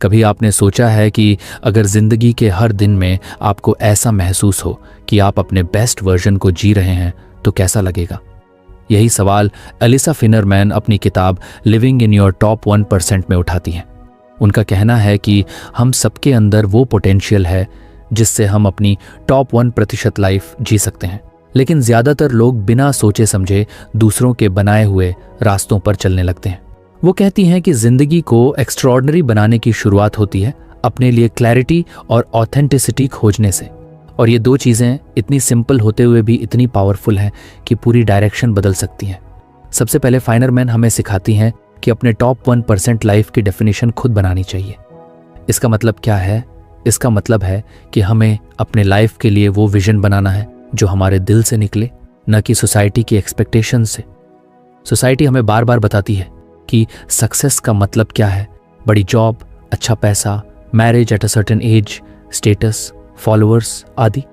कभी आपने सोचा है कि अगर ज़िंदगी के हर दिन में आपको ऐसा महसूस हो कि आप अपने बेस्ट वर्जन को जी रहे हैं तो कैसा लगेगा? यही सवाल एलिसा फिनरमैन अपनी किताब लिविंग इन योर टॉप 1% में उठाती हैं। उनका कहना है कि हम सबके अंदर वो पोटेंशियल है जिससे हम अपनी टॉप 1% लाइफ जी सकते हैं, लेकिन ज़्यादातर लोग बिना सोचे समझे दूसरों के बनाए हुए रास्तों पर चलने लगते हैं। वो कहती हैं कि ज़िंदगी को एक्स्ट्रॉर्डनरी बनाने की शुरुआत होती है अपने लिए क्लैरिटी और ऑथेंटिसिटी खोजने से, और ये दो चीज़ें इतनी सिंपल होते हुए भी इतनी पावरफुल हैं कि पूरी डायरेक्शन बदल सकती हैं। सबसे पहले फाइनरमैन हमें सिखाती हैं कि अपने टॉप 1% लाइफ की डेफिनेशन खुद बनानी चाहिए। इसका मतलब क्या है? इसका मतलब है कि हमें अपने लाइफ के लिए वो विजन बनाना है जो हमारे दिल से निकले, न कि सोसाइटी की एक्सपेक्टेशन से। सोसाइटी हमें बार बार बताती है कि सक्सेस का मतलब क्या है, बड़ी जॉब, अच्छा पैसा, marriage at a certain age, status, followers आदि,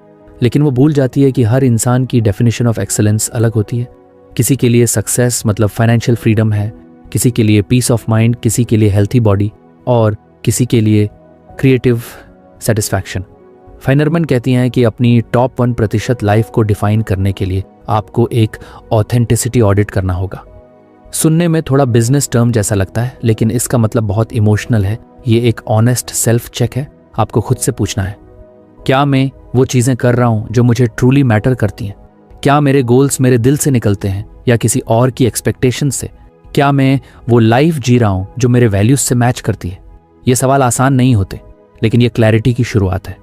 लेकिन वो भूल जाती है कि हर इंसान की डेफिनेशन ऑफ एक्सेलेंस अलग होती है। किसी के लिए सक्सेस मतलब फाइनेंशियल फ्रीडम है, किसी के लिए पीस ऑफ माइंड, किसी के लिए हेल्थी बॉडी और किसी के लिए क्रिएटिव सेटिस्फैक्शन। फाइनरमैन कहती हैं कि अपनी टॉप 1% लाइफ को डिफाइन करने के लिए आपको एक ऑथेंटिसिटी ऑडिट करना होगा। सुनने में थोड़ा बिजनेस टर्म जैसा लगता है, लेकिन इसका मतलब बहुत इमोशनल है। ये एक ऑनेस्ट सेल्फ चेक है। आपको खुद से पूछना है, क्या मैं वो चीज़ें कर रहा हूँ जो मुझे ट्रूली मैटर करती हैं? क्या मेरे गोल्स मेरे दिल से निकलते हैं या किसी और की एक्सपेक्टेशन से? क्या मैं वो लाइफ जी रहा हूँ जो मेरे वैल्यूज से मैच करती है? ये सवाल आसान नहीं होते, लेकिन ये क्लैरिटी की शुरुआत है।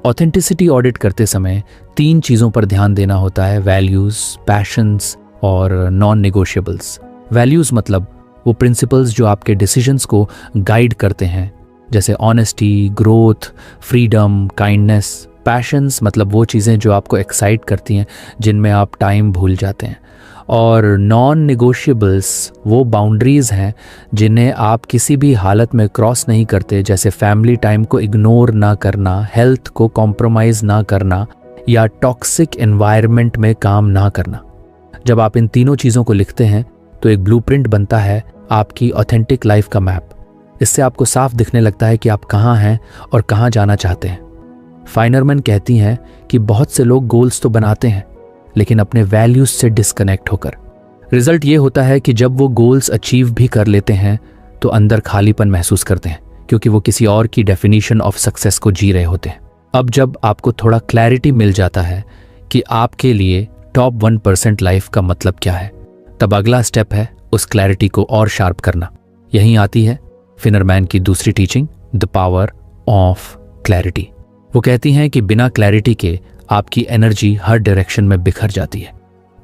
ऑथेंटिसिटी ऑडिट करते समय 3 चीज़ों पर ध्यान देना होता है: वैल्यूज़, पैशंस और नॉन नेगोशिएबल्स। वैल्यूज़ मतलब वो प्रिंसिपल्स जो आपके डिसीजंस को गाइड करते हैं, जैसे honesty, growth, freedom, kindness. Patience मतलब वो चीज़ें जो आपको एक्साइट करती हैं, जिनमें आप टाइम भूल जाते हैं। और नॉन नेगोशिएबल्स वो बाउंड्रीज़ हैं जिन्हें आप किसी भी हालत में क्रॉस नहीं करते, जैसे फैमिली टाइम को इग्नोर ना करना, हेल्थ को कॉम्प्रोमाइज़ ना करना या टॉक्सिक एनवायरनमेंट में काम ना करना। जब आप इन तीनों चीज़ों को लिखते हैं तो एक ब्लूप्रिंट बनता है आपकी ऑथेंटिक लाइफ का मैप। इससे आपको साफ दिखने लगता है कि आप कहाँ हैं और कहाँ जाना चाहते हैं। फाइनरमैन कहती हैं कि बहुत से लोग गोल्स तो बनाते हैं, लेकिन अपने वैल्यूज से डिस्कनेक्ट होकर। रिजल्ट ये होता है कि जब वो गोल्स अचीव भी कर लेते हैं तो अंदर खालीपन महसूस करते हैं, क्योंकि वो किसी और की डेफिनेशन ऑफ सक्सेस को जी रहे होते हैं। अब जब आपको थोड़ा क्लैरिटी मिल जाता है कि आपके लिए टॉप 1% लाइफ का मतलब क्या है, तब अगला स्टेप है उस क्लैरिटी को और शार्प करना। यहीं आती है फिनरमैन की दूसरी teaching, the power of clarity. वो कहती हैं कि बिना क्लैरिटी के आपकी एनर्जी हर डायरेक्शन में बिखर जाती है।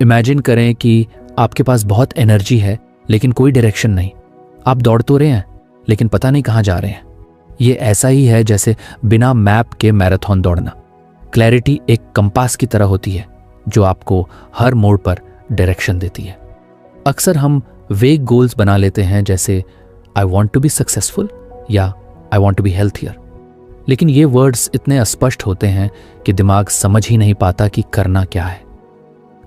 इमेजिन करें कि आपके पास बहुत एनर्जी है लेकिन कोई डायरेक्शन नहीं। आप दौड़ तो रहे हैं लेकिन पता नहीं कहाँ जा रहे हैं। ये ऐसा ही है जैसे बिना मैप के मैराथन दौड़ना। क्लैरिटी एक कंपास की तरह होती है जो आपको हर मोड़ पर डायरेक्शन देती है। अक्सर हम वेग गोल्स बना लेते हैं, जैसे I want to be successful या I want to be healthier, लेकिन ये वर्ड्स इतने अस्पष्ट होते हैं कि दिमाग समझ ही नहीं पाता कि करना क्या है।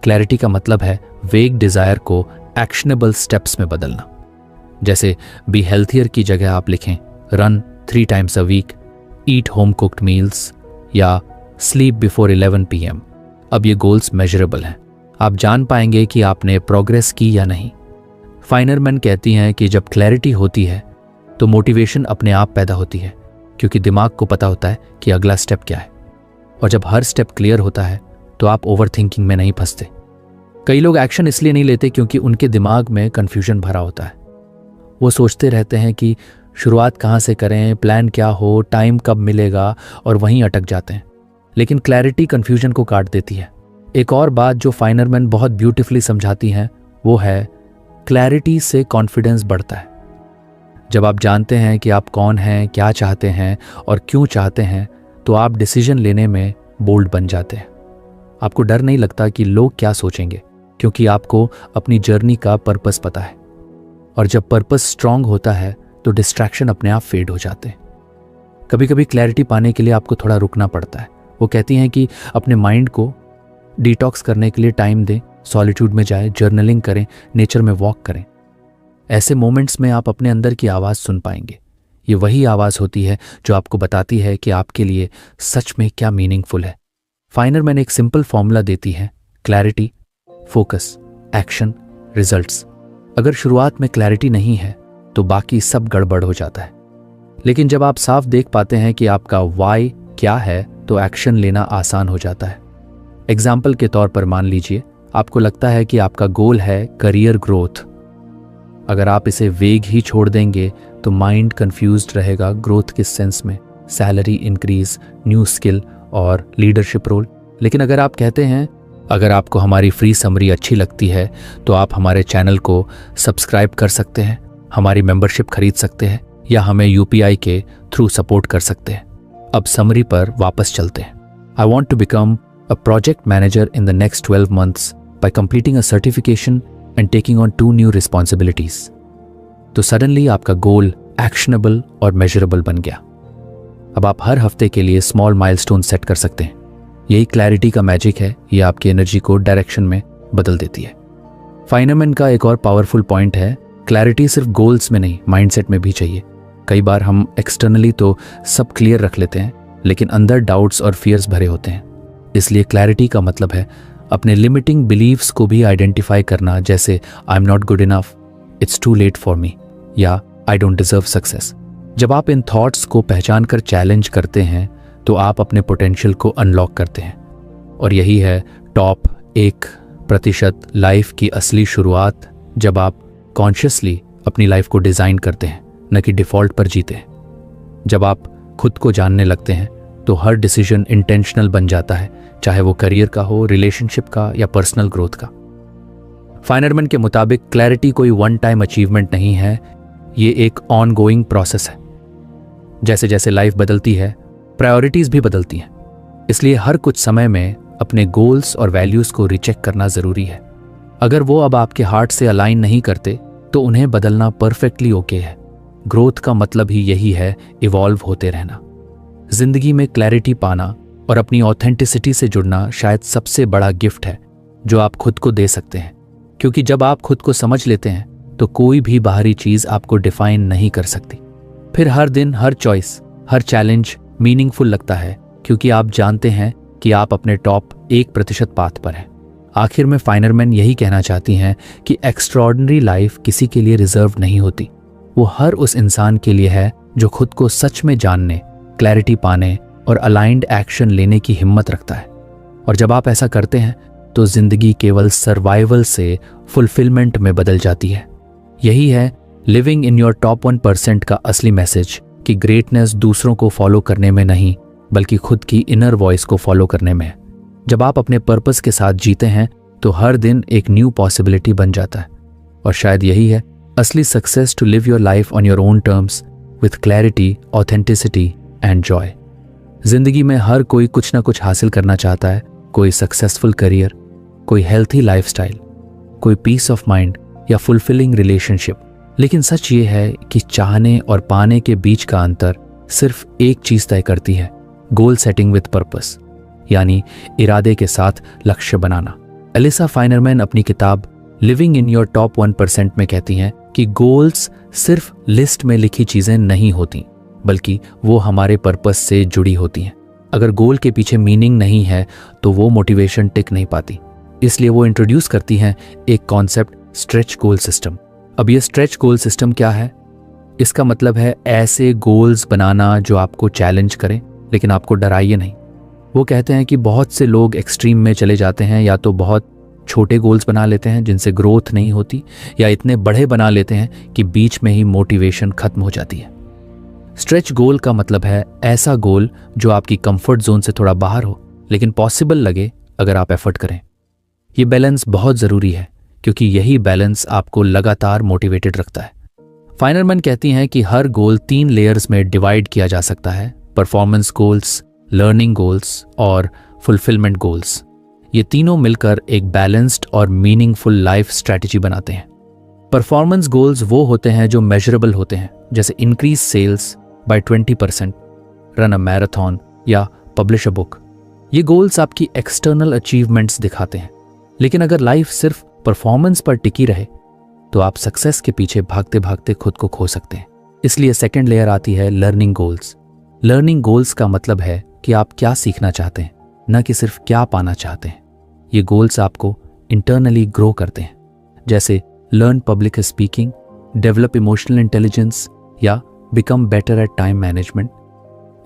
क्लैरिटी का मतलब है वेग डिजायर को एक्शनेबल स्टेप्स में बदलना। जैसे बी हेल्थियर की जगह आप लिखें run 3 times a week, eat home cooked meals या स्लीप बिफोर 11 PM। अब ये गोल्स मेजरेबल हैं। आप जान पाएंगे कि आपने प्रोग्रेस की या नहीं। फाइनरमैन कहती हैं कि जब क्लैरिटी होती है तो मोटिवेशन अपने आप पैदा होती है, क्योंकि दिमाग को पता होता है कि अगला स्टेप क्या है। और जब हर स्टेप क्लियर होता है तो आप ओवर थिंकिंग में नहीं फंसते। कई लोग एक्शन इसलिए नहीं लेते क्योंकि उनके दिमाग में कन्फ्यूजन भरा होता है। वो सोचते रहते हैं कि शुरुआत कहाँ से करें, प्लान क्या हो, टाइम कब मिलेगा, और वहीं अटक जाते हैं। लेकिन क्लैरिटी कन्फ्यूजन को काट देती है। एक और बात जो फाइनरमैन बहुत ब्यूटीफुली समझाती हैं वो है क्लैरिटी से कॉन्फिडेंस बढ़ता है। जब आप जानते हैं कि आप कौन हैं, क्या चाहते हैं और क्यों चाहते हैं, तो आप डिसीजन लेने में बोल्ड बन जाते हैं। आपको डर नहीं लगता कि लोग क्या सोचेंगे, क्योंकि आपको अपनी जर्नी का पर्पस पता है। और जब पर्पस स्ट्रांग होता है तो डिस्ट्रैक्शन अपने आप फेड हो जाते हैं। कभी कभी क्लैरिटी पाने के लिए आपको थोड़ा रुकना पड़ता है। वो कहती हैं कि अपने माइंड को डिटॉक्स करने के लिए टाइम दें, सॉलिट्यूड में जाएं, जर्नलिंग करें, नेचर में वॉक करें। ऐसे मोमेंट्स में आप अपने अंदर की आवाज़ सुन पाएंगे। ये वही आवाज़ होती है जो आपको बताती है कि आपके लिए सच में क्या मीनिंगफुल है। फाइनरमैन एक सिंपल फॉर्मूला देती है, क्लैरिटी, फोकस, एक्शन, रिजल्ट्स। अगर शुरुआत में क्लैरिटी नहीं है तो बाकी सब गड़बड़ हो जाता है, लेकिन जब आप साफ देख पाते हैं कि आपका वाई क्या है तो एक्शन लेना आसान हो जाता है। एग्जाम्पल के तौर पर मान लीजिए आपको लगता है कि आपका गोल है करियर ग्रोथ। अगर आप इसे वेग ही छोड़ देंगे तो माइंड कंफ्यूज्ड रहेगा ग्रोथ किस सेंस में, सैलरी इंक्रीज, न्यू स्किल और लीडरशिप रोल। लेकिन अगर आप कहते हैं, अगर आपको हमारी फ्री समरी अच्छी लगती है तो आप हमारे चैनल को सब्सक्राइब कर सकते हैं, हमारी मेंबरशिप खरीद सकते हैं या हमें यूपीआई के थ्रू सपोर्ट कर सकते हैं। अब समरी पर वापस चलते हैं। I want to become a project manager in the next 12 months by completing a certification and taking on 2 new responsibilities। तो सडनली आपका गोल एक्शनेबल और मेजरेबल बन गया। अब आप हर हफ्ते के लिए स्मॉल माइलस्टोन सेट कर सकते हैं। यही क्लैरिटी का मैजिक है, ये आपकी एनर्जी को डायरेक्शन में बदल देती है। फाइनरमैन का एक और पावरफुल पॉइंट है, क्लैरिटी सिर्फ गोल्स में नहीं, माइंडसेट में भी चाहिए। कई बार हम एक्सटर्नली तो सब क्लियर रख लेते हैं, लेकिन अंदर डाउट्स और फियर्स भरे होते हैं। इसलिए क्लैरिटी का मतलब है अपने लिमिटिंग बिलीव्स को भी आइडेंटिफाई करना, जैसे I am not good enough, it's too late for me या आई डोंट डिजर्व सक्सेस। जब आप इन थॉट्स को पहचान कर चैलेंज करते हैं तो आप अपने पोटेंशियल को अनलॉक करते हैं। और यही है टॉप 1% लाइफ की असली शुरुआत, जब आप कॉन्शियसली अपनी लाइफ को डिज़ाइन करते हैं, न कि डिफ़ॉल्ट पर जीते हैं। जब आप खुद को जानने लगते हैं तो हर डिसीजन इंटेंशनल बन जाता है, चाहे वो करियर का हो, रिलेशनशिप का या पर्सनल ग्रोथ का। फाइनरमैन के मुताबिक क्लैरिटी कोई वन टाइम अचीवमेंट नहीं है, ये एक ऑन गोइंग प्रोसेस है। जैसे जैसे लाइफ बदलती है, प्रायोरिटीज़ भी बदलती हैं, इसलिए हर कुछ समय में अपने गोल्स और वैल्यूज़ को रिचेक करना ज़रूरी है। अगर वो अब आपके हार्ट से अलाइन नहीं करते तो उन्हें बदलना परफेक्टली ओके है। ग्रोथ का मतलब ही यही है, इवॉल्व होते रहना। जिंदगी में क्लैरिटी पाना और अपनी ऑथेंटिसिटी से जुड़ना शायद सबसे बड़ा गिफ्ट है जो आप खुद को दे सकते हैं, क्योंकि जब आप खुद को समझ लेते हैं तो कोई भी बाहरी चीज़ आपको डिफाइन नहीं कर सकती। फिर हर दिन, हर चॉइस, हर चैलेंज मीनिंगफुल लगता है, क्योंकि आप जानते हैं कि आप अपने टॉप 1% पाथ पर हैं। आखिर में फाइनरमैन यही कहना चाहती हैं कि एक्स्ट्रॉर्डिनरी लाइफ किसी के लिए रिजर्व नहीं होती, वो हर उस इंसान के लिए है जो खुद को सच में जानने, क्लैरिटी पाने और अलाइंड एक्शन लेने की हिम्मत रखता है। और जब आप ऐसा करते हैं तो जिंदगी केवल सर्वाइवल से फुलफिलमेंट में बदल जाती है। यही है लिविंग इन योर टॉप 1% का असली मैसेज, कि ग्रेटनेस दूसरों को फॉलो करने में नहीं, बल्कि खुद की इनर वॉइस को फॉलो करने में है। जब आप अपने पर्पस के साथ जीते हैं तो हर दिन एक न्यू पॉसिबिलिटी बन जाता है। और शायद यही है असली success, to live your life on your own terms with clarity, authenticity and joy. जिंदगी में हर कोई कुछ ना कुछ हासिल करना चाहता है, कोई सक्सेसफुल करियर, कोई हेल्थी लाइफस्टाइल, कोई पीस ऑफ माइंड या फुलफिलिंग रिलेशनशिप। लेकिन सच ये है कि चाहने और पाने के बीच का अंतर सिर्फ एक चीज़ तय करती है, गोल सेटिंग विद पर्पस, यानी इरादे के साथ लक्ष्य बनाना। एलिसा फाइनरमैन अपनी किताब लिविंग इन योर टॉप 1% में कहती हैं कि गोल्स सिर्फ लिस्ट में लिखी चीज़ें नहीं होती, बल्कि वो हमारे पर्पस से जुड़ी होती हैं। अगर गोल के पीछे मीनिंग नहीं है तो वो मोटिवेशन टिक नहीं पाती। इसलिए वो इंट्रोड्यूस करती हैं एक कॉन्सेप्ट, स्ट्रेच गोल सिस्टम। अब ये स्ट्रेच गोल सिस्टम क्या है? इसका मतलब है ऐसे गोल्स बनाना जो आपको चैलेंज करें लेकिन आपको डराइए नहीं। वो कहते हैं कि बहुत से लोग एक्सट्रीम में चले जाते हैं, या तो बहुत छोटे गोल्स बना लेते हैं जिनसे ग्रोथ नहीं होती, या इतने बड़े बना लेते हैं कि बीच में ही मोटिवेशन खत्म हो जाती है। स्ट्रेच गोल का मतलब है ऐसा गोल जो आपकी कंफर्ट जोन से थोड़ा बाहर हो, लेकिन पॉसिबल लगे अगर आप एफर्ट करें। ये बैलेंस बहुत ज़रूरी है, क्योंकि यही बैलेंस आपको लगातार मोटिवेटेड रखता है। फाइनरमैन कहती हैं कि हर गोल 3 लेयर्स में डिवाइड किया जा सकता है, परफॉर्मेंस गोल्स, लर्निंग गोल्स और फुलफिलमेंट गोल्स। ये तीनों मिलकर एक बैलेंस्ड और मीनिंगफुल लाइफ स्ट्रैटेजी बनाते हैं। परफॉर्मेंस गोल्स वो होते हैं जो मेजरेबल होते हैं, जैसे increase sales by 20%, run a marathon या पब्लिश अ बुक। ये गोल्स आपकी एक्सटर्नल अचीवमेंट्स दिखाते हैं। लेकिन अगर लाइफ सिर्फ परफॉर्मेंस पर टिकी रहे तो आप सक्सेस के पीछे भागते भागते खुद को खो सकते हैं। इसलिए सेकेंड लेयर आती है लर्निंग गोल्स। लर्निंग गोल्स का मतलब है कि आप क्या सीखना चाहते हैं, न कि सिर्फ क्या पाना चाहते हैं। ये गोल्स आपको इंटरनली ग्रो करते हैं, जैसे learn public speaking, develop emotional intelligence या become better at time management.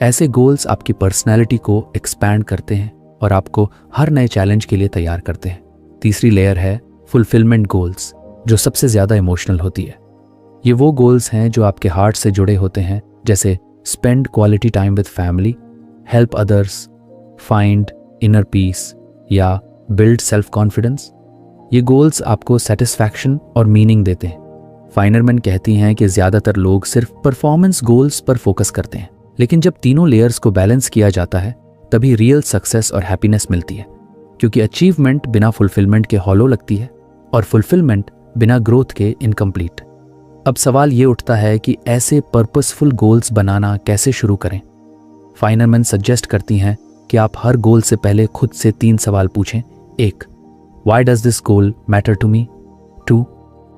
ऐसे गोल्स आपकी पर्सनैलिटी को एक्सपैंड करते हैं और आपको हर नए चैलेंज के लिए तैयार करते हैं। तीसरी लेयर है फुलफिलमेंट गोल्स, जो सबसे ज़्यादा इमोशनल होती है। ये वो गोल्स हैं जो आपके हार्ट से जुड़े होते हैं, जैसे spend quality time with family, help others, find inner peace या बिल्ड सेल्फ कॉन्फिडेंस। ये गोल्स आपको सेटिस्फैक्शन और मीनिंग देते हैं। फाइनरमैन कहती हैं कि ज़्यादातर लोग सिर्फ परफॉर्मेंस गोल्स पर फोकस करते हैं, लेकिन जब तीनों लेयर्स को बैलेंस किया जाता है तभी रियल सक्सेस और हैप्पीनेस मिलती है, क्योंकि अचीवमेंट बिना फुलफिलमेंट के हॉलो लगती है और फुलफिलमेंट बिना ग्रोथ के इनकम्प्लीट। अब सवाल ये उठता है कि ऐसे पर्पसफुल गोल्स बनाना कैसे शुरू करें। फाइनरमैन सजेस्ट करती हैं कि आप हर गोल से पहले खुद से 3 सवाल पूछें। 1. Why does this goal matter to me? 2.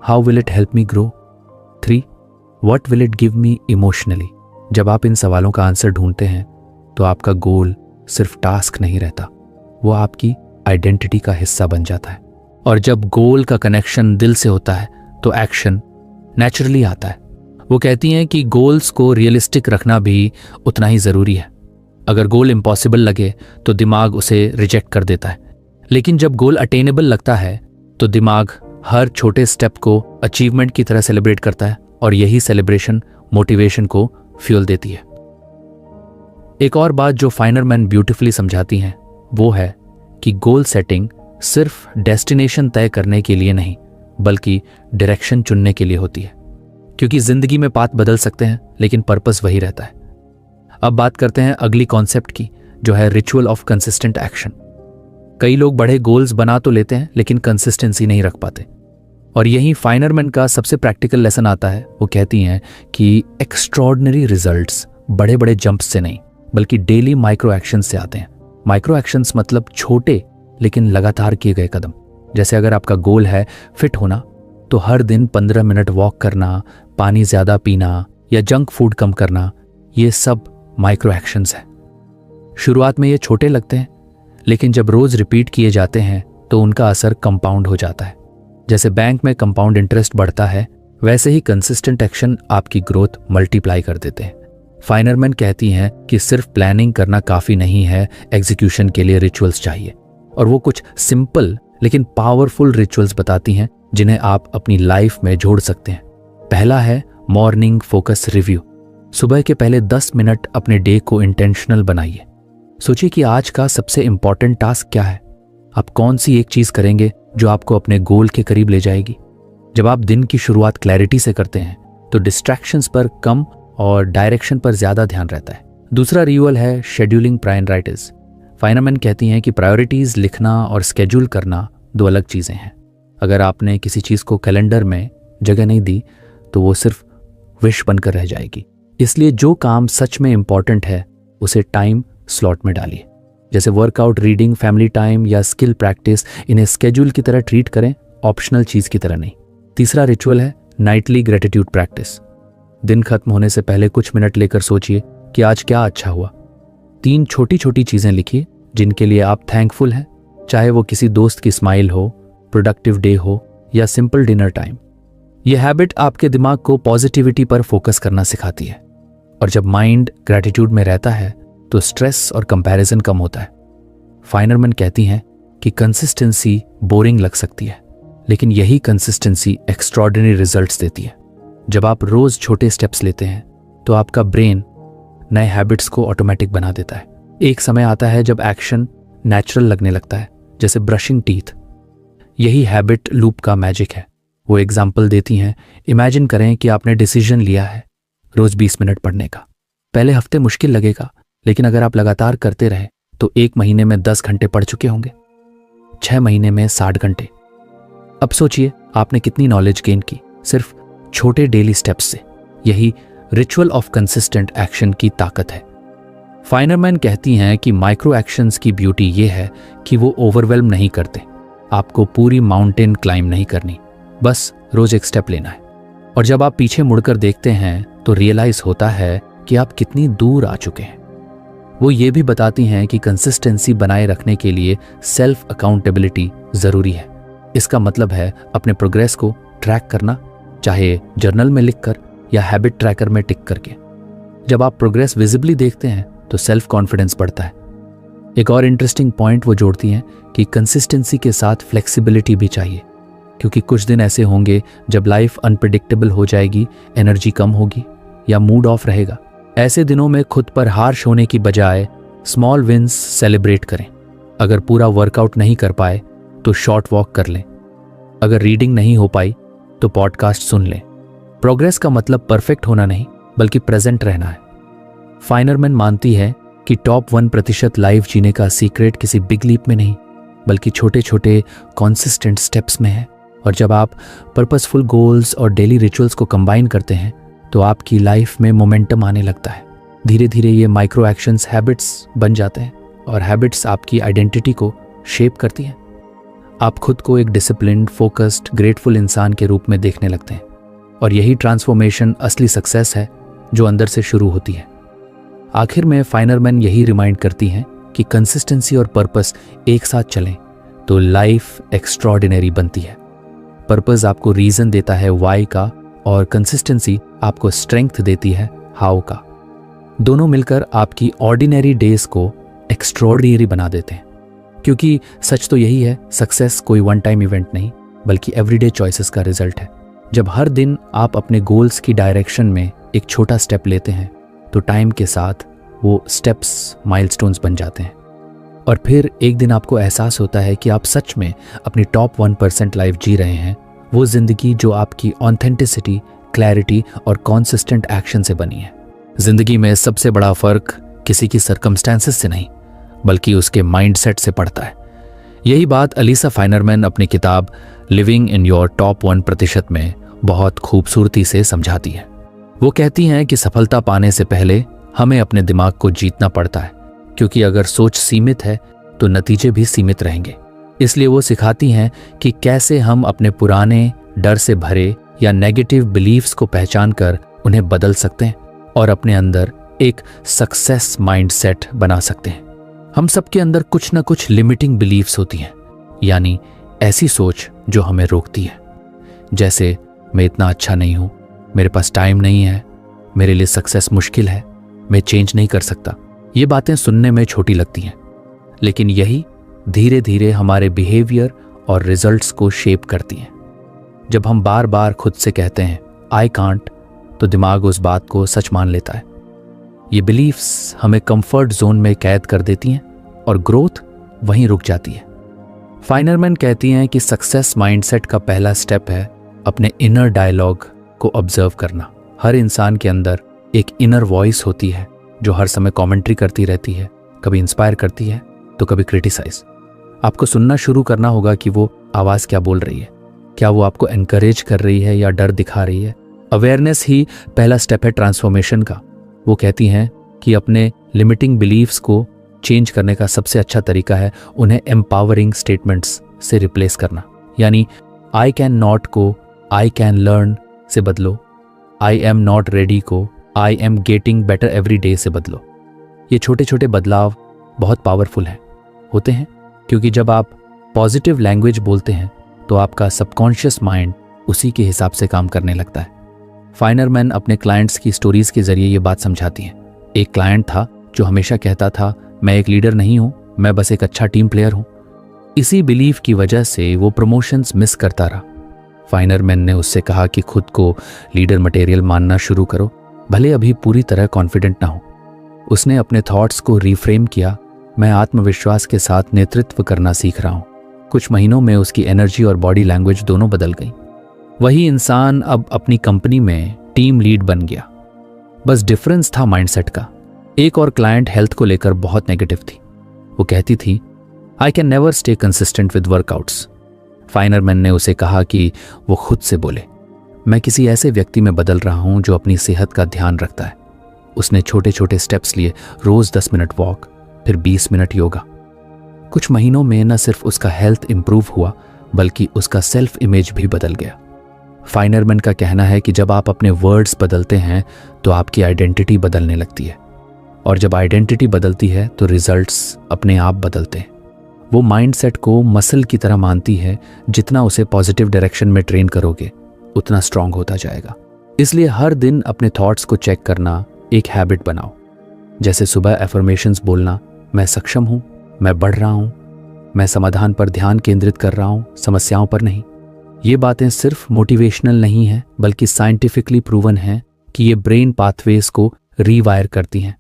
How will it help me grow? 3. What will it give me emotionally? जब आप इन सवालों का आंसर ढूंढते हैं तो आपका गोल सिर्फ टास्क नहीं रहता, वो आपकी आइडेंटिटी का हिस्सा बन जाता है। और जब गोल का कनेक्शन दिल से होता है तो एक्शन नेचुरली आता है। वो कहती हैं कि गोल्स को रियलिस्टिक रखना भी उतना ही ज़रूरी है। अगर गोल इम्पॉसिबल लगे तो दिमाग उसे रिजेक्ट कर देता है, लेकिन जब गोल अटेनेबल लगता है तो दिमाग हर छोटे स्टेप को अचीवमेंट की तरह सेलिब्रेट करता है और यही सेलिब्रेशन मोटिवेशन को फ्यूल देती है। एक और बात जो फाइनरमैन ब्यूटीफुली समझाती हैं वो है कि गोल सेटिंग सिर्फ डेस्टिनेशन तय करने के लिए नहीं, बल्कि डायरेक्शन चुनने के लिए होती है, क्योंकि जिंदगी में पाथ बदल सकते हैं लेकिन पर्पस वही रहता है। अब बात करते हैं अगली कॉन्सेप्ट की, जो है रिचुअल ऑफ कंसिस्टेंट एक्शन। कई लोग बड़े गोल्स बना तो लेते हैं लेकिन कंसिस्टेंसी नहीं रख पाते, और यही फाइनरमैन का सबसे प्रैक्टिकल लेसन आता है। वो कहती हैं कि एक्स्ट्रॉर्डिनरी रिजल्ट्स बड़े बड़े जंप्स से नहीं, बल्कि डेली माइक्रो एक्शंस से आते हैं। माइक्रो एक्शंस मतलब छोटे लेकिन लगातार किए गए कदम। जैसे अगर आपका गोल है फिट होना, तो हर दिन 15 मिनट वॉक करना, पानी ज़्यादा पीना या जंक फूड कम करना, ये सब माइक्रो एक्शंस हैं। शुरुआत में ये छोटे लगते हैं, लेकिन जब रोज़ रिपीट किए जाते हैं तो उनका असर कंपाउंड हो जाता है। जैसे बैंक में कंपाउंड इंटरेस्ट बढ़ता है, वैसे ही कंसिस्टेंट एक्शन आपकी ग्रोथ मल्टीप्लाई कर देते हैं। फाइनरमैन कहती हैं कि सिर्फ प्लानिंग करना काफ़ी नहीं है, एग्जीक्यूशन के लिए रिचुअल्स चाहिए। और वो कुछ सिंपल लेकिन पावरफुल रिचुअल्स बताती हैं जिन्हें आप अपनी लाइफ में जोड़ सकते हैं। पहला है मॉर्निंग फोकस रिव्यू। सुबह के पहले 10 मिनट अपने डे को इंटेंशनल बनाइए। सोचिए कि आज का सबसे इंपॉर्टेंट टास्क क्या है। आप कौन सी एक चीज़ करेंगे जो आपको अपने गोल के करीब ले जाएगी। जब आप दिन की शुरुआत क्लैरिटी से करते हैं तो डिस्ट्रैक्शंस पर कम और डायरेक्शन पर ज़्यादा ध्यान रहता है। दूसरा रिचुअल है शेड्यूलिंग प्रायोरिटीज। फाइनरमैन कहती हैं कि प्रायोरिटीज़ लिखना और स्केड्यूल करना 2 अलग चीज़ें हैं। अगर आपने किसी चीज़ को कैलेंडर में जगह नहीं दी तो वो सिर्फ विश बनकर रह जाएगी। इसलिए जो काम सच में इम्पॉर्टेंट है उसे टाइम स्लॉट में डालिए। जैसे वर्कआउट, रीडिंग, फैमिली टाइम या स्किल प्रैक्टिस, इन्हें स्केड्यूल की तरह ट्रीट करें, ऑप्शनल चीज़ की तरह नहीं। तीसरा रिचुअल है नाइटली ग्रेटिट्यूड प्रैक्टिस। दिन खत्म होने से पहले कुछ मिनट लेकर सोचिए कि आज क्या अच्छा हुआ। 3 छोटी छोटी चीज़ें लिखिए जिनके लिए आप थैंकफुल हैं, चाहे वो किसी दोस्त की स्माइल हो, प्रोडक्टिव डे हो या सिंपल डिनर टाइम। यह हैबिट आपके दिमाग को पॉजिटिविटी पर फोकस करना सिखाती है, और जब माइंड ग्रेटिट्यूड में रहता है तो स्ट्रेस और कंपैरिजन कम होता है। फाइनरमैन कहती हैं कि कंसिस्टेंसी बोरिंग लग सकती है, लेकिन यही कंसिस्टेंसी एक्स्ट्रॉर्डिनरी रिजल्ट्स देती है। जब आप रोज छोटे स्टेप्स लेते हैं तो आपका ब्रेन नए हैबिट्स को ऑटोमेटिक बना देता है। एक समय आता है जब एक्शन नेचुरल लगने लगता है, जैसे ब्रशिंग टीथ। यही हैबिट लूप का मैजिक है। वो एग्जाम्पल देती हैं, इमेजिन करें कि आपने डिसीजन लिया है रोज 20 मिनट पढ़ने का। पहले हफ्ते मुश्किल लगेगा, लेकिन अगर आप लगातार करते रहे तो 1 महीने में 10 घंटे पढ़ चुके होंगे, 6 महीने में 60 घंटे। अब सोचिए आपने कितनी नॉलेज गेन की सिर्फ छोटे डेली स्टेप्स से। यही रिचुअल ऑफ कंसिस्टेंट एक्शन की ताकत है। फाइनरमैन कहती हैं कि माइक्रो एक्शंस की ब्यूटी ये है कि वो ओवरवेल्म नहीं करते। आपको पूरी माउंटेन क्लाइंब नहीं करनी, बस रोज एक स्टेप लेना है। और जब आप पीछे मुड़कर देखते हैं तो रियलाइज होता है कि आप कितनी दूर आ चुके हैं। वो ये भी बताती हैं कि कंसिस्टेंसी बनाए रखने के लिए सेल्फ अकाउंटेबिलिटी ज़रूरी है। इसका मतलब है अपने प्रोग्रेस को ट्रैक करना, चाहे जर्नल में लिखकर या हैबिट ट्रैकर में टिक करके। जब आप प्रोग्रेस विजिबली देखते हैं तो सेल्फ कॉन्फिडेंस बढ़ता है। एक और इंटरेस्टिंग पॉइंट वो जोड़ती हैं कि कंसिस्टेंसी के साथ फ्लेक्सिबिलिटी भी चाहिए, क्योंकि कुछ दिन ऐसे होंगे जब लाइफ अनप्रेडिक्टेबल हो जाएगी, एनर्जी कम होगी या मूड ऑफ रहेगा। ऐसे दिनों में खुद पर हार्श होने की बजाय स्मॉल विंस सेलिब्रेट करें। अगर पूरा वर्कआउट नहीं कर पाए तो शॉर्ट वॉक कर लें। अगर रीडिंग नहीं हो पाई तो पॉडकास्ट सुन लें। प्रोग्रेस का मतलब परफेक्ट होना नहीं, बल्कि प्रेजेंट रहना है। फाइनरमैन मानती है कि टॉप 1% लाइफ जीने का सीक्रेट किसी बिग लीप में नहीं, बल्कि छोटे छोटे कॉन्सिस्टेंट स्टेप्स में है। और जब आप पर्पसफुल गोल्स और डेली रिचुअल्स को कंबाइन करते हैं तो आपकी लाइफ में मोमेंटम आने लगता है। धीरे धीरे ये माइक्रो एक्शंस हैबिट्स बन जाते हैं और हैबिट्स आपकी आइडेंटिटी को शेप करती हैं। आप खुद को एक डिसिप्लिन्ड, फोकस्ड, ग्रेटफुल इंसान के रूप में देखने लगते हैं। और यही ट्रांसफॉर्मेशन असली सक्सेस है, जो अंदर से शुरू होती है। आखिर में फाइनरमैन यही रिमाइंड करती हैं कि कंसिस्टेंसी और पर्पस एक साथ चलें तो लाइफ एक्स्ट्रॉर्डिनरी बनती है। पर्पस आपको रीजन देता है वाई का, और कंसिस्टेंसी आपको स्ट्रेंथ देती है हाउ का। दोनों मिलकर आपकी ऑर्डिनरी डेज को एक्स्ट्रॉर्डिनरी बना देते हैं। क्योंकि सच तो यही है, सक्सेस कोई वन टाइम इवेंट नहीं, बल्कि एवरीडे चॉइसेस का रिजल्ट है। जब हर दिन आप अपने गोल्स की डायरेक्शन में एक छोटा स्टेप लेते हैं तो टाइम के साथ वो स्टेप्स माइलस्टोन्स बन जाते हैं। और फिर एक दिन आपको एहसास होता है कि आप सच में अपनी टॉप 1% लाइफ जी रहे हैं, वो जिंदगी जो आपकी ऑथेंटिसिटी, क्लैरिटी और कॉन्सिस्टेंट एक्शन से बनी है। जिंदगी में सबसे बड़ा फर्क किसी की सर्कमस्टेंसेस से नहीं, बल्कि उसके माइंडसेट से पड़ता है। यही बात अलीसा फाइनरमैन अपनी किताब लिविंग इन योर टॉप 1% में बहुत खूबसूरती से समझाती है। वो कहती हैं कि सफलता पाने से पहले हमें अपने दिमाग को जीतना पड़ता है, क्योंकि अगर सोच सीमित है तो नतीजे भी सीमित रहेंगे। इसलिए वो सिखाती हैं कि कैसे हम अपने पुराने डर से भरे या नेगेटिव बिलीफ्स को पहचान कर उन्हें बदल सकते हैं और अपने अंदर एक सक्सेस माइंडसेट बना सकते हैं। हम सबके अंदर कुछ ना कुछ लिमिटिंग बिलीफ्स होती हैं, यानी ऐसी सोच जो हमें रोकती है, जैसे मैं इतना अच्छा नहीं हूं, मेरे पास टाइम नहीं है, मेरे लिए सक्सेस मुश्किल है, मैं चेंज नहीं कर सकता। ये बातें सुनने में छोटी लगती हैं, लेकिन यही धीरे धीरे हमारे बिहेवियर और रिजल्ट्स को शेप करती हैं। जब हम बार बार खुद से कहते हैं आई कांट, तो दिमाग उस बात को सच मान लेता है। ये बिलीफ्स हमें कंफर्ट जोन में कैद कर देती हैं और ग्रोथ वहीं रुक जाती है। फाइनरमैन कहती हैं कि सक्सेस माइंडसेट का पहला स्टेप है अपने इनर डायलॉग को ऑब्जर्व करना। हर इंसान के अंदर एक इनर वॉइस होती है जो हर समय कमेंट्री करती रहती है, कभी इंस्पायर करती है तो कभी क्रिटिसाइज। आपको सुनना शुरू करना होगा कि वो आवाज़ क्या बोल रही है। क्या वो आपको एनकरेज कर रही है या डर दिखा रही है? अवेयरनेस ही पहला स्टेप है ट्रांसफॉर्मेशन का। वो कहती हैं कि अपने लिमिटिंग बिलीव्स को चेंज करने का सबसे अच्छा तरीका है उन्हें एम्पावरिंग स्टेटमेंट्स से रिप्लेस करना। यानी आई कैन नॉट को आई कैन लर्न से बदलो, आई एम नॉट रेडी को I am getting better every day से बदलो। ये छोटे छोटे बदलाव बहुत पावरफुल होते हैं, क्योंकि जब आप पॉजिटिव लैंग्वेज बोलते हैं तो आपका सबकॉन्शियस माइंड उसी के हिसाब से काम करने लगता है। फाइनरमैन अपने क्लाइंट्स की स्टोरीज के जरिए ये बात समझाती हैं। एक क्लाइंट था जो हमेशा कहता था मैं एक लीडर नहीं हूँ, मैं बस एक अच्छा टीम प्लेयर हूँ। इसी बिलीफ की वजह से वो प्रमोशंस मिस करता रहा। फाइनरमैन ने उससे कहा कि खुद को लीडर मटेरियल मानना शुरू करो, भले अभी पूरी तरह कॉन्फिडेंट ना हो। उसने अपने थॉट्स को रिफ्रेम किया, मैं आत्मविश्वास के साथ नेतृत्व करना सीख रहा हूँ। कुछ महीनों में उसकी एनर्जी और बॉडी लैंग्वेज दोनों बदल गई। वही इंसान अब अपनी कंपनी में टीम लीड बन गया। बस डिफरेंस था माइंडसेट का। एक और क्लाइंट हेल्थ को लेकर बहुत नेगेटिव थी। वो कहती थी I can never stay consistent with workouts. Feinerman ने उसे कहा कि वो खुद से बोले मैं किसी ऐसे व्यक्ति में बदल रहा हूं जो अपनी सेहत का ध्यान रखता है। उसने छोटे छोटे स्टेप्स लिए, रोज 10 मिनट वॉक, फिर 20 मिनट योगा। कुछ महीनों में न सिर्फ उसका हेल्थ इंप्रूव हुआ, बल्कि उसका सेल्फ इमेज भी बदल गया। फाइनरमैन का कहना है कि जब आप अपने वर्ड्स बदलते हैं तो आपकी आइडेंटिटी बदलने लगती है, और जब आइडेंटिटी बदलती है तो रिजल्ट्स अपने आप बदलते हैं। वो माइंडसेट को मसल की तरह मानती है, जितना उसे पॉजिटिव डायरेक्शन में ट्रेन करोगे उतना स्ट्रांग होता जाएगा। इसलिए हर दिन अपने थॉट्स को चेक करना एक हैबिट बनाओ। जैसे सुबह एफर्मेशंस बोलना, मैं सक्षम हूँ, मैं बढ़ रहा हूँ, मैं समाधान पर ध्यान केंद्रित कर रहा हूँ, समस्याओं पर नहीं। ये बातें सिर्फ मोटिवेशनल नहीं हैं, बल्कि साइंटिफिकली प्रूवन है कि ये ब्रेन पाथवेज को रीवायर करती हैं।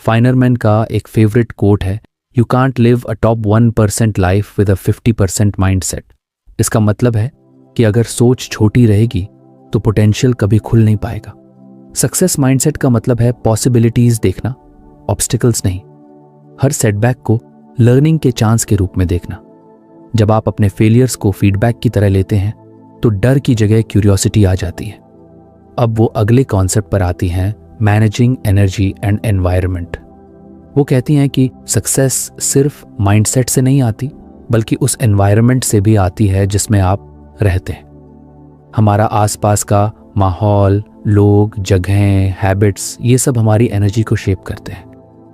फाइनरमैन का एक फेवरेट कोट है, you can't live a top 1% life with a 50% mindset. इसका मतलब है कि अगर सोच छोटी रहेगी तो पोटेंशियल कभी खुल नहीं पाएगा। सक्सेस माइंडसेट का मतलब है पॉसिबिलिटीज देखना, ऑब्स्टिकल्स नहीं। हर सेटबैक को लर्निंग के चांस के रूप में देखना। जब आप अपने फेलियर्स को फीडबैक की तरह लेते हैं तो डर की जगह क्यूरियोसिटी आ जाती है। अब वो अगले कॉन्सेप्ट पर आती हैं, मैनेजिंग एनर्जी एंड एनवायरनमेंट। वो कहती हैं कि सक्सेस सिर्फ माइंडसेट से नहीं आती, बल्कि उस एनवायरनमेंट से भी आती है जिसमें आप रहते हैं। हमारा आसपास का माहौल, लोग, जगहें, हैबिट्स, ये सब हमारी एनर्जी को शेप करते हैं।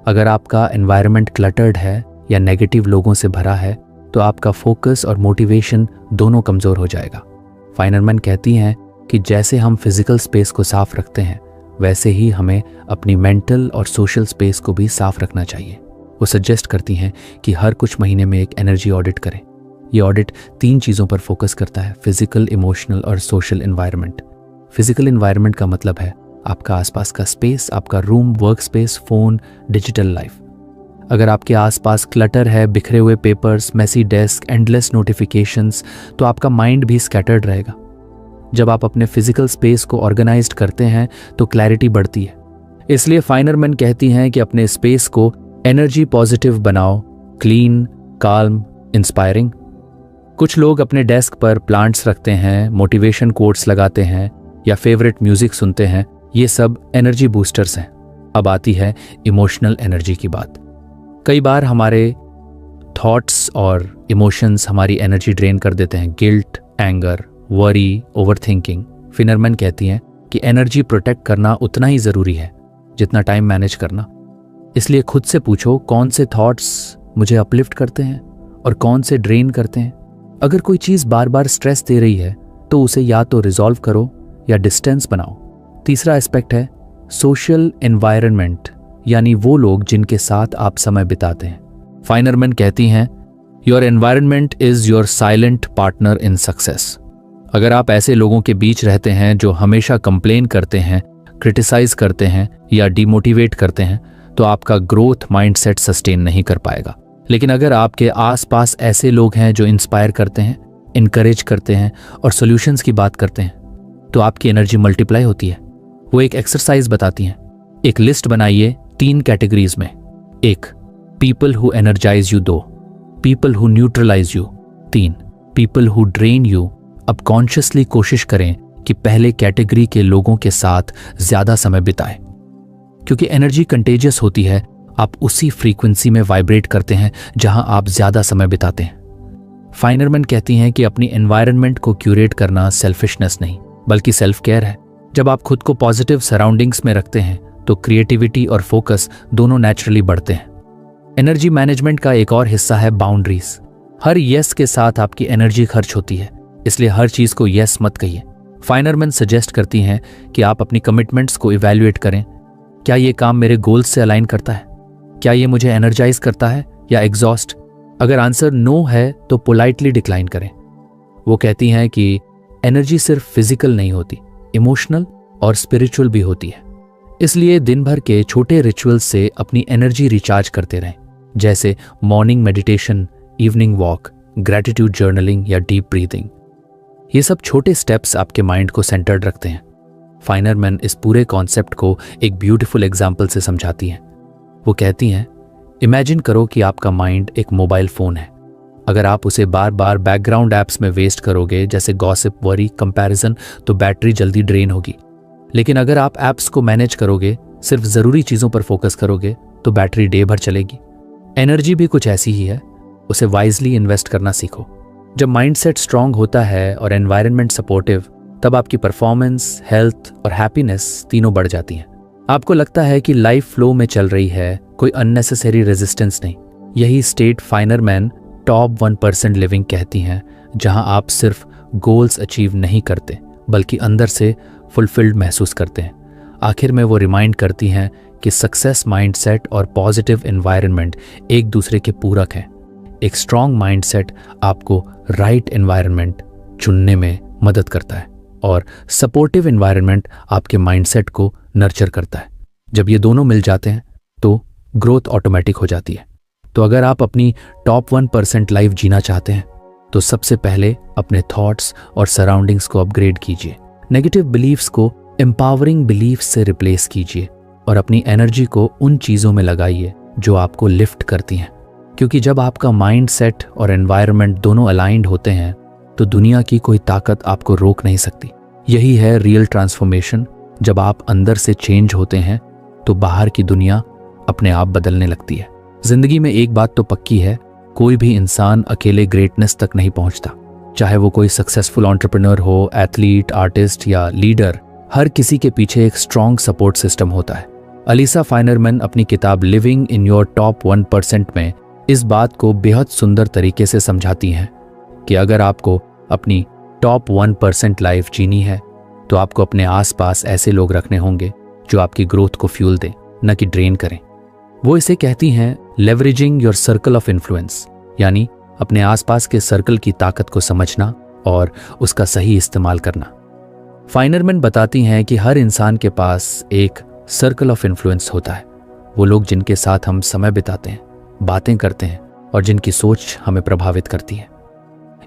अगर आपका एनवायरनमेंट क्लटर्ड है या नेगेटिव लोगों से भरा है तो आपका फोकस और मोटिवेशन दोनों कमज़ोर हो जाएगा। फाइनरमैन कहती हैं कि जैसे हम फिजिकल स्पेस को साफ रखते हैं, वैसे ही हमें अपनी मेंटल और सोशल स्पेस को भी साफ रखना चाहिए। वो सजेस्ट करती हैं कि हर कुछ महीने में एक एनर्जी ऑडिट करें। ये ऑडिट 3 चीज़ों पर फोकस करता है, फिजिकल, इमोशनल और सोशल एनवायरनमेंट। फिजिकल एनवायरनमेंट का मतलब है आपका आसपास का स्पेस, आपका room, work space, phone, digital life. अगर आपके आसपास क्लटर है, बिखरे हुए papers, messy desk, endless notifications, तो आपका माइंड भी स्कैटर्ड रहेगा। जब आप अपने फिजिकल स्पेस को ऑर्गेनाइज्ड करते हैं तो क्लैरिटी बढ़ती है। इसलिए फाइनरमैन कहती हैं कि अपने स्पेस को एनर्जी पॉजिटिव बनाओ, क्लीन, काल्म, इंस्पायरिंग। कुछ लोग अपने डेस्क पर प्लांट्स रखते हैं, मोटिवेशन कोट्स लगाते हैं या फेवरेट म्यूजिक सुनते हैं। ये सब एनर्जी बूस्टर्स हैं। अब आती है इमोशनल एनर्जी की बात। कई बार हमारे थॉट्स और इमोशंस हमारी एनर्जी ड्रेन कर देते हैं। Guilt, anger, worry, overthinking. Feinerman कहती हैं कि एनर्जी प्रोटेक्ट करना उतना ही ज़रूरी है जितना टाइम मैनेज करना। इसलिए खुद से पूछो, कौन से थॉट्स मुझे अपलिफ्ट करते हैं और कौन से ड्रेन करते हैं। अगर कोई चीज़ बार बार स्ट्रेस दे रही है तो उसे या तो रिजॉल्व करो या डिस्टेंस बनाओ। तीसरा एस्पेक्ट है सोशल एनवायरनमेंट, यानी वो लोग जिनके साथ आप समय बिताते हैं। फाइनरमैन कहती हैं, your environment is your silent partner in success. अगर आप ऐसे लोगों के बीच रहते हैं जो हमेशा कंप्लेन करते हैं, क्रिटिसाइज करते हैं या डिमोटिवेट करते हैं, तो आपका ग्रोथ माइंडसेट सस्टेन नहीं कर पाएगा। लेकिन अगर आपके आसपास ऐसे लोग हैं जो इंस्पायर करते हैं, इनकरेज करते हैं और सॉल्यूशंस की बात करते हैं, तो आपकी एनर्जी मल्टीप्लाई होती है। वो एक एक्सरसाइज बताती हैं। एक लिस्ट बनाइए 3 कैटेगरीज में। 1, people who energize you. 2, people who neutralize you. 3, people who drain you. अब कॉन्शियसली कोशिश करें कि पहले कैटेगरी के लोगों के साथ ज्यादा समय बिताएं, क्योंकि एनर्जी कंटेजियस होती है। आप उसी फ्रीक्वेंसी में वाइब्रेट करते हैं जहां आप ज्यादा समय बिताते हैं। फाइनरमैन कहती हैं कि अपनी एनवायरनमेंट को क्यूरेट करना सेल्फिशनेस नहीं, बल्कि सेल्फ केयर है। जब आप खुद को पॉजिटिव सराउंडिंग्स में रखते हैं तो क्रिएटिविटी और फोकस दोनों नेचुरली बढ़ते हैं। एनर्जी मैनेजमेंट का एक और हिस्सा है बाउंड्रीज। हर यस के साथ आपकी एनर्जी खर्च होती है, इसलिए हर चीज को यस मत कहिए। फाइनरमैन सजेस्ट करती हैं कि आप अपनी कमिटमेंट्स को इवैल्यूएट करें। क्या ये काम मेरे गोल्स से अलाइन करता है? क्या ये मुझे एनर्जाइज करता है या एग्जॉस्ट? अगर आंसर नो है तो पोलाइटली डिक्लाइन करें। वो कहती हैं कि एनर्जी सिर्फ फिजिकल नहीं होती, इमोशनल और स्पिरिचुअल भी होती है। इसलिए दिन भर के छोटे रिचुअल्स से अपनी एनर्जी रिचार्ज करते रहें, जैसे morning meditation, evening walk, gratitude journaling या डीप ब्रीथिंग। ये सब छोटे स्टेप्स आपके माइंड को सेंटर्ड रखते हैं। फाइनरमैन इस पूरे कॉन्सेप्ट को एक ब्यूटीफुल एग्जाम्पल से समझाती हैं। वो कहती हैं, इमेजिन करो कि आपका माइंड एक मोबाइल फ़ोन है। अगर आप उसे बार बार बैकग्राउंड ऐप्स में वेस्ट करोगे, जैसे गॉसिप, वरी, कंपैरिजन, तो बैटरी जल्दी ड्रेन होगी। लेकिन अगर आप ऐप्स को मैनेज करोगे, सिर्फ ज़रूरी चीज़ों पर फोकस करोगे, तो बैटरी डे भर चलेगी। एनर्जी भी कुछ ऐसी ही है, उसे वाइजली इन्वेस्ट करना सीखो। जब माइंडसेट स्ट्रांग होता है और एनवायरनमेंट सपोर्टिव, तब आपकी परफॉर्मेंस, हेल्थ और हैप्पीनेस तीनों बढ़ जाती हैं। आपको लगता है कि लाइफ फ्लो में चल रही है, कोई अननेसेसरी रेजिस्टेंस नहीं। यही स्टेट फाइनरमैन टॉप 1% लिविंग कहती हैं, जहां आप सिर्फ गोल्स अचीव नहीं करते बल्कि अंदर से फुलफिल्ड महसूस करते हैं। आखिर में वो रिमाइंड करती हैं कि सक्सेस माइंडसेट और पॉजिटिव एनवायरनमेंट एक दूसरे के पूरक हैं। एक स्ट्रॉन्ग माइंडसेट आपको राइट एनवायरनमेंट चुनने में मदद करता है और सपोर्टिव एनवायरनमेंट आपके माइंडसेट को नर्चर करता है। जब ये दोनों मिल जाते हैं तो ग्रोथ ऑटोमेटिक हो जाती है। तो अगर आप अपनी टॉप 1% लाइफ जीना चाहते हैं तो सबसे पहले अपने थॉट्स और सराउंडिंग्स को अपग्रेड कीजिए। नेगेटिव बिलीफ्स को एम्पावरिंग बिलीफ्स से रिप्लेस कीजिए और अपनी एनर्जी को उन चीज़ों में लगाइए जो आपको लिफ्ट करती हैं। क्योंकि जब आपका माइंड सेट और एनवायरनमेंट दोनों अलाइंड होते हैं तो दुनिया की कोई ताकत आपको रोक नहीं सकती। यही है रियल ट्रांसफॉर्मेशन। जब आप अंदर से चेंज होते हैं तो बाहर की दुनिया अपने आप बदलने लगती है। जिंदगी में एक बात तो पक्की है, कोई भी इंसान अकेले ग्रेटनेस तक नहीं पहुंचता। चाहे वो कोई सक्सेसफुल एंटरप्रेन्योर हो, एथलीट, आर्टिस्ट या लीडर, हर किसी के पीछे एक स्ट्रॉन्ग सपोर्ट सिस्टम होता है। अलीसा फाइनरमैन अपनी किताब लिविंग इन योर टॉप 1% में इस बात को बेहद सुंदर तरीके से समझाती हैं कि अगर आपको अपनी टॉप 1% लाइफ जीनी है तो आपको अपने आसपास ऐसे लोग रखने होंगे जो आपकी ग्रोथ को फ्यूल दें, न कि ड्रेन करें। वो इसे कहती हैं leveraging your circle of influence, यानी अपने आसपास के सर्कल की ताकत को समझना और उसका सही इस्तेमाल करना। फाइनरमैन बताती हैं कि हर इंसान के पास एक सर्कल ऑफ इन्फ्लुएंस होता है। वो लोग जिनके साथ हम समय बिताते हैं, बातें करते हैं और जिनकी सोच हमें प्रभावित करती है।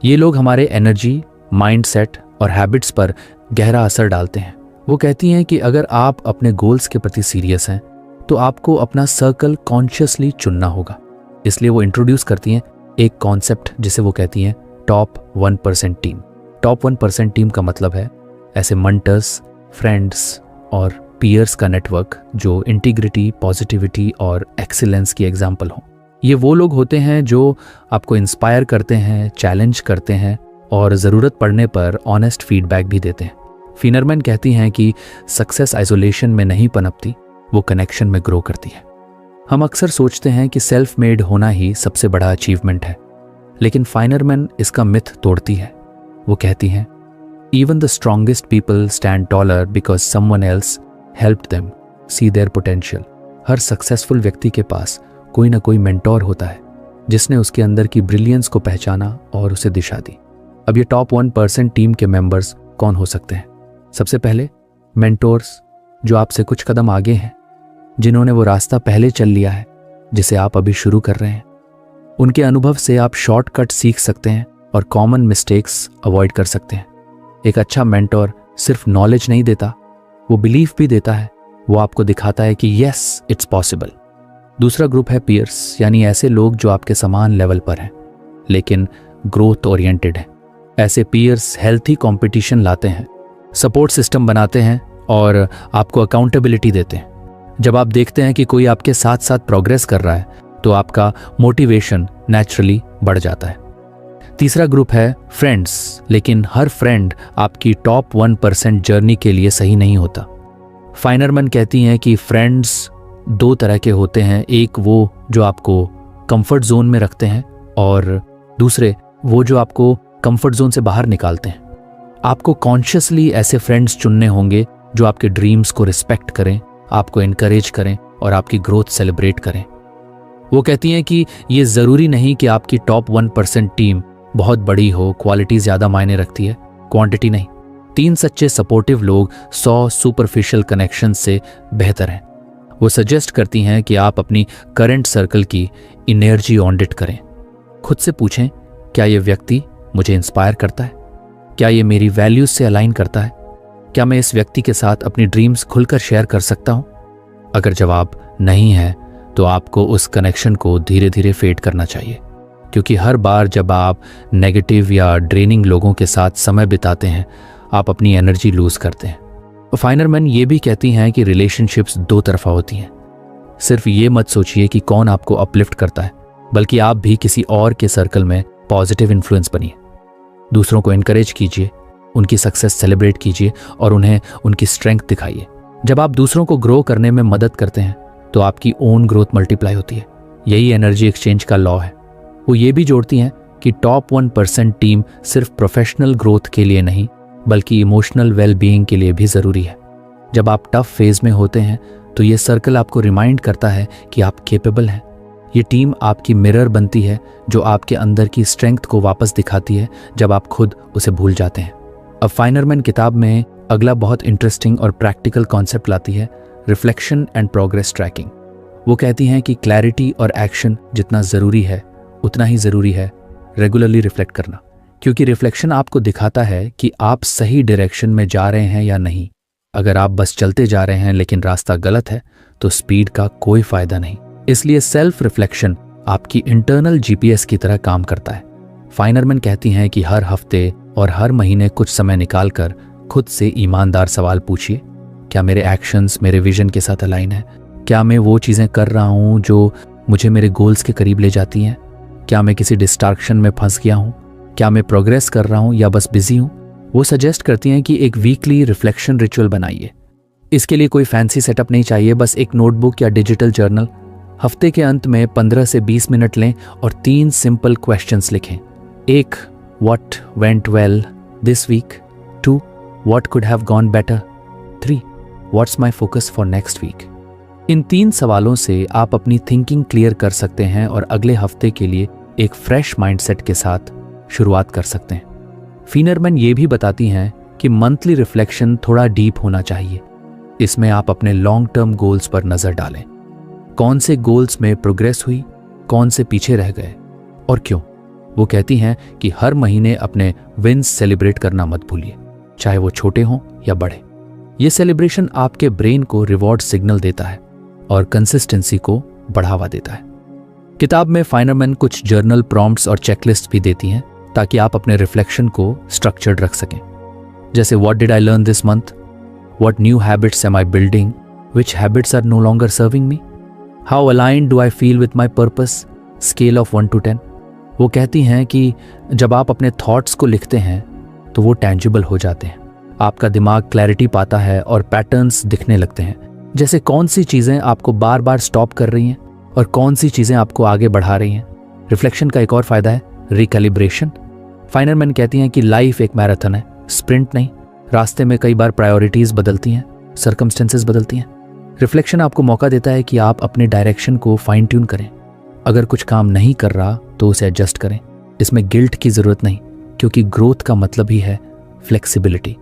ये लोग हमारे एनर्जी, माइंडसेट और हैबिट्स पर गहरा असर डालते हैं। वो कहती हैं कि अगर आप अपने गोल्स के प्रति सीरियस हैं तो आपको अपना सर्कल कॉन्शियसली चुनना होगा। इसलिए वो इंट्रोड्यूस करती हैं एक कॉन्सेप्ट जिसे वो कहती हैं टॉप 1% टीम। टॉप 1% टीम का मतलब है ऐसे मंटर्स, फ्रेंड्स और पीयर्स का नेटवर्क जो इंटीग्रिटी, पॉजिटिविटी और एक्सीलेंस की एग्जाम्पल हो। ये वो लोग होते हैं जो आपको इंस्पायर करते हैं, चैलेंज करते हैं और ज़रूरत पड़ने पर ऑनेस्ट फीडबैक भी देते हैं। फाइनरमैन कहती हैं कि सक्सेस आइसोलेशन में नहीं पनपती, वो कनेक्शन में ग्रो करती है। हम अक्सर सोचते हैं कि सेल्फ मेड होना ही सबसे बड़ा अचीवमेंट है, लेकिन फाइनरमैन इसका मिथ तोड़ती है। वो कहती हैं even the strongest people stand taller because someone else helped them see their potential. हर सक्सेसफुल व्यक्ति के पास कोई ना कोई मेंटोर होता है जिसने उसके अंदर की ब्रिलियंस को पहचाना और उसे दिशा दी। अब ये टॉप 1% टीम के मेंबर्स कौन हो सकते हैं? सबसे पहले मेंटोर्स जो आपसे कुछ कदम आगे हैं, जिन्होंने वो रास्ता पहले चल लिया है जिसे आप अभी शुरू कर रहे हैं। उनके अनुभव से आप शॉर्टकट सीख सकते हैं और कॉमन मिस्टेक्स अवॉइड कर सकते हैं। एक अच्छा मेंटोर सिर्फ नॉलेज नहीं देता, वो बिलीफ भी देता है। वो आपको दिखाता है कि यस इट्स पॉसिबल। दूसरा ग्रुप है पीयर्स, यानी ऐसे लोग जो आपके समान लेवल पर हैं लेकिन ग्रोथ ओरिएंटेड हैं। ऐसे पीयर्स हेल्थी कंपटीशन लाते हैं, सपोर्ट सिस्टम बनाते हैं और आपको अकाउंटेबिलिटी देते हैं। जब आप देखते हैं कि कोई आपके साथ साथ प्रोग्रेस कर रहा है तो आपका मोटिवेशन नेचुरली बढ़ जाता है। तीसरा ग्रुप है फ्रेंड्स, लेकिन हर फ्रेंड आपकी टॉप 1% जर्नी के लिए सही नहीं होता। फाइनरमैन कहती हैं कि फ्रेंड्स दो तरह के होते हैं, एक वो जो आपको कंफर्ट जोन में रखते हैं और दूसरे वो जो आपको कंफर्ट जोन से बाहर निकालते हैं। आपको कॉन्शियसली ऐसे फ्रेंड्स चुनने होंगे जो आपके ड्रीम्स को रिस्पेक्ट करें, आपको इनकरेज करें और आपकी ग्रोथ सेलिब्रेट करें। वो कहती हैं कि ये ज़रूरी नहीं कि आपकी टॉप 1% टीम बहुत बड़ी हो, क्वालिटी ज़्यादा मायने रखती है, क्वांटिटी नहीं। 3 सच्चे सपोर्टिव लोग 100 सुपरफिशियल कनेक्शन से बेहतर हैं। वो सजेस्ट करती हैं कि आप अपनी करंट सर्कल की एनर्जी ऑडिट करें। खुद से पूछें, क्या ये व्यक्ति मुझे इंस्पायर करता है? क्या ये मेरी वैल्यूज से अलाइन करता है? क्या मैं इस व्यक्ति के साथ अपनी ड्रीम्स खुलकर शेयर कर सकता हूं? अगर जवाब नहीं है तो आपको उस कनेक्शन को धीरे धीरे फेड करना चाहिए, क्योंकि हर बार जब आप नेगेटिव या ड्रेनिंग लोगों के साथ समय बिताते हैं आप अपनी एनर्जी लूज करते हैं। फाइनरमैन ये भी कहती हैं कि रिलेशनशिप्स दो तरफा होती हैं। सिर्फ ये मत सोचिए कि कौन आपको अपलिफ्ट करता है, बल्कि आप भी किसी और के सर्कल में पॉजिटिव इन्फ्लुएंस बनिए। दूसरों को इनकरेज कीजिए, उनकी सक्सेस सेलिब्रेट कीजिए और उन्हें उनकी स्ट्रेंथ दिखाइए। जब आप दूसरों को ग्रो करने में मदद करते हैं तो आपकी ओन ग्रोथ मल्टीप्लाई होती है। यही एनर्जी एक्सचेंज का लॉ है। वो ये भी जोड़ती हैं कि टॉप 1% टीम सिर्फ प्रोफेशनल ग्रोथ के लिए नहीं बल्कि इमोशनल वेलबीइंग के लिए भी ज़रूरी है। जब आप टफ फेज में होते हैं तो ये सर्कल आपको रिमाइंड करता है कि आप केपेबल हैं। ये टीम आपकी मिरर बनती है जो आपके अंदर की स्ट्रेंथ को वापस दिखाती है जब आप खुद उसे भूल जाते हैं। अब फाइनरमैन किताब में अगला बहुत इंटरेस्टिंग और प्रैक्टिकल कॉन्सेप्ट लाती है, रिफ्लेक्शन एंड प्रोग्रेस ट्रैकिंग। वो कहती हैं कि क्लैरिटी और एक्शन जितना ज़रूरी है उतना ही ज़रूरी है रेगुलरली रिफ्लेक्ट करना, क्योंकि रिफ्लेक्शन आपको दिखाता है कि आप सही डायरेक्शन में जा रहे हैं या नहीं। अगर आप बस चलते जा रहे हैं लेकिन रास्ता गलत है तो स्पीड का कोई फायदा नहीं। इसलिए सेल्फ रिफ्लेक्शन आपकी इंटरनल जीपीएस की तरह काम करता है। फाइनरमैन कहती हैं कि हर हफ्ते और हर महीने कुछ समय निकालकर खुद से ईमानदार सवाल पूछिए, क्या मेरे एक्शंस मेरे विजन के साथ अलाइन है? क्या मैं वो चीज़ें कर रहा हूँ जो मुझे मेरे गोल्स के करीब ले जाती हैं? क्या मैं किसी डिस्ट्रैक्शन में फंस गया हूँ? क्या मैं प्रोग्रेस कर रहा हूँ या बस बिजी हूँ? वो सजेस्ट करती हैं कि एक वीकली रिफ्लेक्शन रिचुअल बनाइए। इसके लिए कोई फैंसी सेटअप नहीं चाहिए, बस एक नोटबुक या डिजिटल जर्नल। हफ्ते के अंत में 15 से 20 मिनट लें और 3 सिंपल क्वेश्चंस लिखें। 1. What went well this week? 2. What could have gone better? 3. What's my focus for next week? इन 3 सवालों से आप अपनी थिंकिंग क्लियर कर सकते हैं और अगले हफ्ते के लिए एक फ्रेश माइंडसेट के साथ शुरुआत कर सकते हैं। फिनरमैन ये भी बताती हैं कि मंथली रिफ्लेक्शन थोड़ा डीप होना चाहिए। इसमें आप अपने लॉन्ग टर्म गोल्स पर नज़र डालें। कौन से गोल्स में प्रोग्रेस हुई, कौन से पीछे रह गए और क्यों। वो कहती हैं कि हर महीने अपने विन्स सेलिब्रेट करना मत भूलिए, चाहे वो छोटे हों या बड़े। ये सेलिब्रेशन आपके ब्रेन को रिवॉर्ड सिग्नल देता है और कंसिस्टेंसी को बढ़ावा देता है। किताब में फाइनरमैन कुछ जर्नल प्रॉम्प्ट्स और चेकलिस्ट भी देती हैं ताकि आप अपने रिफ्लेक्शन को स्ट्रक्चर्ड रख सकें। जैसे what did I learn this month, what new habits am I building, which habits are no longer serving me, how aligned do I feel with my purpose, scale of 1 to 10। वो कहती हैं कि जब आप अपने थॉट्स को लिखते हैं तो वो टेंजिबल हो जाते हैं। आपका दिमाग क्लैरिटी पाता है और पैटर्न्स दिखने लगते हैं, जैसे कौन सी चीज़ें आपको बार बार स्टॉप कर रही हैं और कौन सी चीज़ें आपको आगे बढ़ा रही हैं। रिफ्लेक्शन का एक और फायदा है रिकैलिब्रेशन। फाइनरमैन कहती हैं कि लाइफ एक मैराथन है, स्प्रिंट नहीं। रास्ते में कई बार प्रायोरिटीज़ बदलती हैं, सर्कमस्टेंसेस बदलती हैं। रिफ्लेक्शन आपको मौका देता है कि आप अपने डायरेक्शन को फाइन ट्यून करें। अगर कुछ काम नहीं कर रहा तो उसे एडजस्ट करें। इसमें गिल्ट की ज़रूरत नहीं, क्योंकि ग्रोथ का मतलब ही है फ्लेक्सिबिलिटी।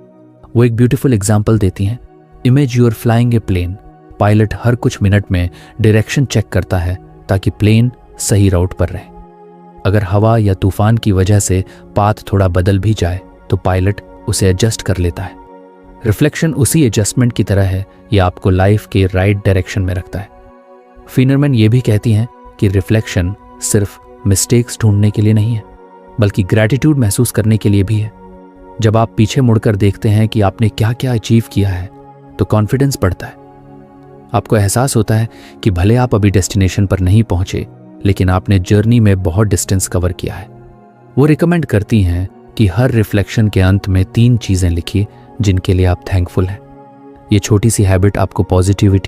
वो एक ब्यूटीफुल एग्जाम्पल देती हैं, imagine you are flying a plane. Pilot हर कुछ मिनट में डायरेक्शन चेक करता है ताकि प्लेन सही रूट पर रहे। अगर हवा या तूफान की वजह से पाथ थोड़ा बदल भी जाए तो पायलट उसे एडजस्ट कर लेता है। रिफ्लेक्शन उसी एडजस्टमेंट की तरह है, ये आपको लाइफ के राइट डायरेक्शन में रखता है। फिनरमैन ये भी कहती हैं कि रिफ्लेक्शन सिर्फ मिस्टेक्स ढूंढने के लिए नहीं है, बल्कि ग्रैटिट्यूड महसूस करने के लिए भी है। जब आप पीछे मुड़कर देखते हैं कि आपने क्या क्या अचीव किया है तो कॉन्फिडेंस बढ़ता है। आपको एहसास होता है कि भले आप अभी डेस्टिनेशन पर नहीं पहुंचे, लेकिन आपने जर्नी में बहुत डिस्टेंस कवर किया है। वो रिकमेंड करती हैं कि हर रिफ्लेक्शन के अंत में 3 चीज़ें लिखिए जिनके लिए आप थैंकफुल हैं। ये छोटी सी हैबिट आपको पॉजिटिविटी